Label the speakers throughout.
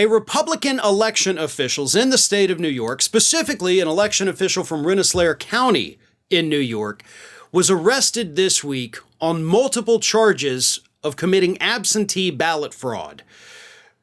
Speaker 1: A Republican election officials in the state of New York, specifically an election official from Ren Slayer County in New York, was arrested this week on multiple charges of committing absentee ballot fraud.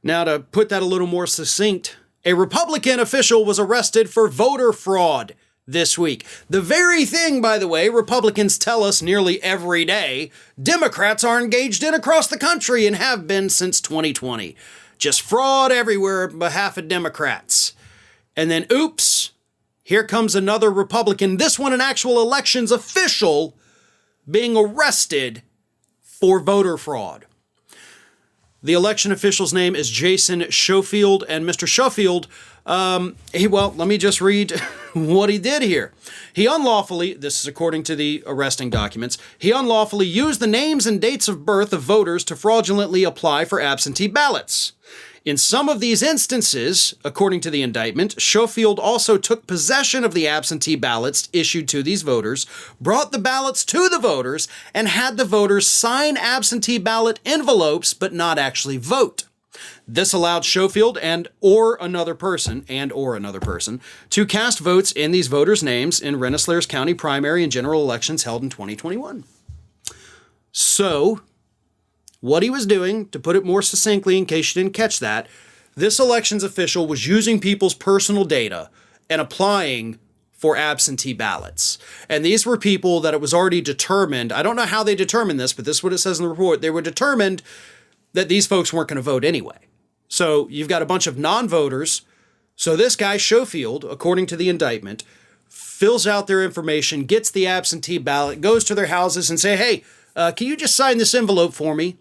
Speaker 1: Now, to put that a little more succinct, a Republican official was arrested for voter fraud this week. The very thing, by the way, Republicans tell us nearly every day Democrats are engaged in across the country and have been since 2020. Just fraud everywhere on behalf of Democrats. And then, oops, here comes another Republican, this one an actual elections official, being arrested for voter fraud. The election official's name is Jason Shefield and Mr. Shefield. Let me just read what he did here. He unlawfully, this is according to the arresting documents, he unlawfully used the names and dates of birth of voters to fraudulently apply for absentee ballots. In some of these instances, according to the indictment, Shefield also took possession of the absentee ballots issued to these voters, brought the ballots to the voters, and had the voters sign absentee ballot envelopes but not actually vote. This allowed Shefield and or another person to cast votes in these voters' names in Ren Slayer's county primary and general elections held in 2021. So, what he was doing, to put it more succinctly in case you didn't catch that, this elections official was using people's personal data and applying for absentee ballots. And these were people that it was already determined, I don't know how they determined this, but this is what it says in the report, they were determined that these folks weren't going to vote anyway. So you've got a bunch of non-voters. So this guy, Shefield, according to the indictment, fills out their information, gets the absentee ballot, goes to their houses and say, hey, can you just sign this envelope for me?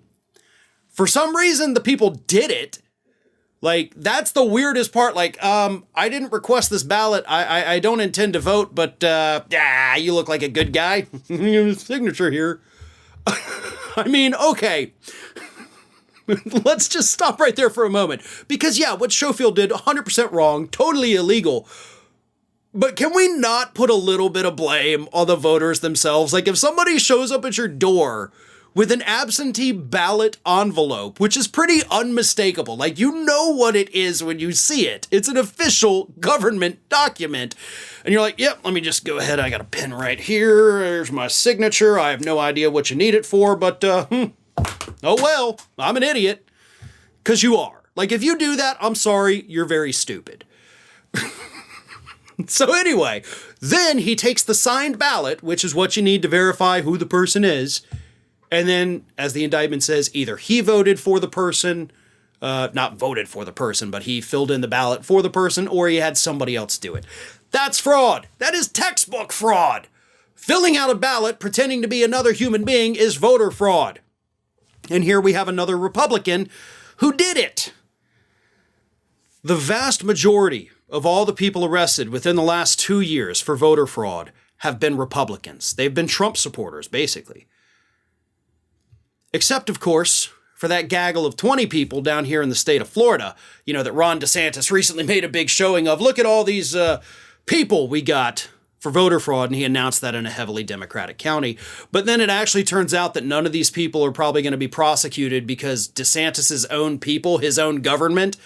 Speaker 1: For some reason, the people did it. Like, that's the weirdest part. Like, I didn't request this ballot. I don't intend to vote, but, you look like a good guy. Your signature here. I mean, okay. Let's just stop right there for a moment. Because, yeah, what Shefield did, 100% wrong, totally illegal. But can we not put a little bit of blame on the voters themselves? Like, if somebody shows up at your door with an absentee ballot envelope, which is pretty unmistakable. Like, you know what it is when you see it. It's an official government document. And you're like, yep, let me just go ahead. I got a pen right here. There's my signature. I have no idea what you need it for, but, oh well, I'm an idiot. Because you are. Like, if you do that, I'm sorry, you're very stupid. So anyway, then he takes the signed ballot, which is what you need to verify who the person is. And then, as the indictment says, either he voted for the person, not voted for the person, but he filled in the ballot for the person, or he had somebody else do it. That's fraud. That is textbook fraud. Filling out a ballot pretending to be another human being is voter fraud. And here we have another Republican who did it. The vast majority of all the people arrested within the last 2 years for voter fraud have been Republicans. They've been Trump supporters, basically. Except, of course, for that gaggle of 20 people down here in the state of Florida, you know, that Ron DeSantis recently made a big showing of. Look at all these people we got for voter fraud, and he announced that in a heavily Democratic county. But then it actually turns out that none of these people are probably going to be prosecuted because DeSantis's own people, his own government,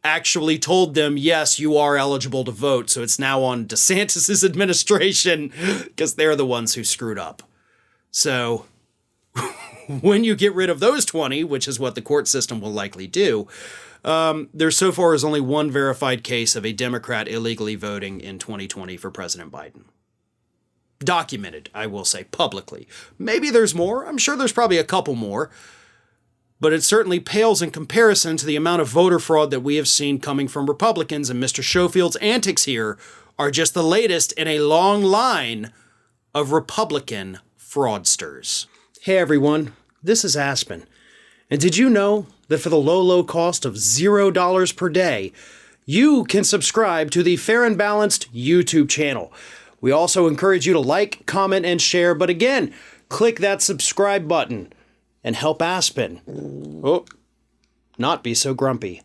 Speaker 1: actually told them, yes, you are eligible to vote. So it's now on DeSantis's administration because they're the ones who screwed up. So when you get rid of those 20, which is what the court system will likely do, there so far is only one verified case of a Democrat illegally voting in 2020 for President Biden. Documented, I will say, publicly. Maybe there's more. I'm sure there's probably a couple more. But it certainly pales in comparison to the amount of voter fraud that we have seen coming from Republicans, and Mr. Shefield's antics here are just the latest in a long line of Republican fraudsters. Hey everyone, this is Aspen. And did you know that for the low cost of $0 per day, you can subscribe to the Fair and Balanced YouTube channel? We also encourage you to like, comment, and share, but again, click that subscribe button and help Aspen not be so grumpy.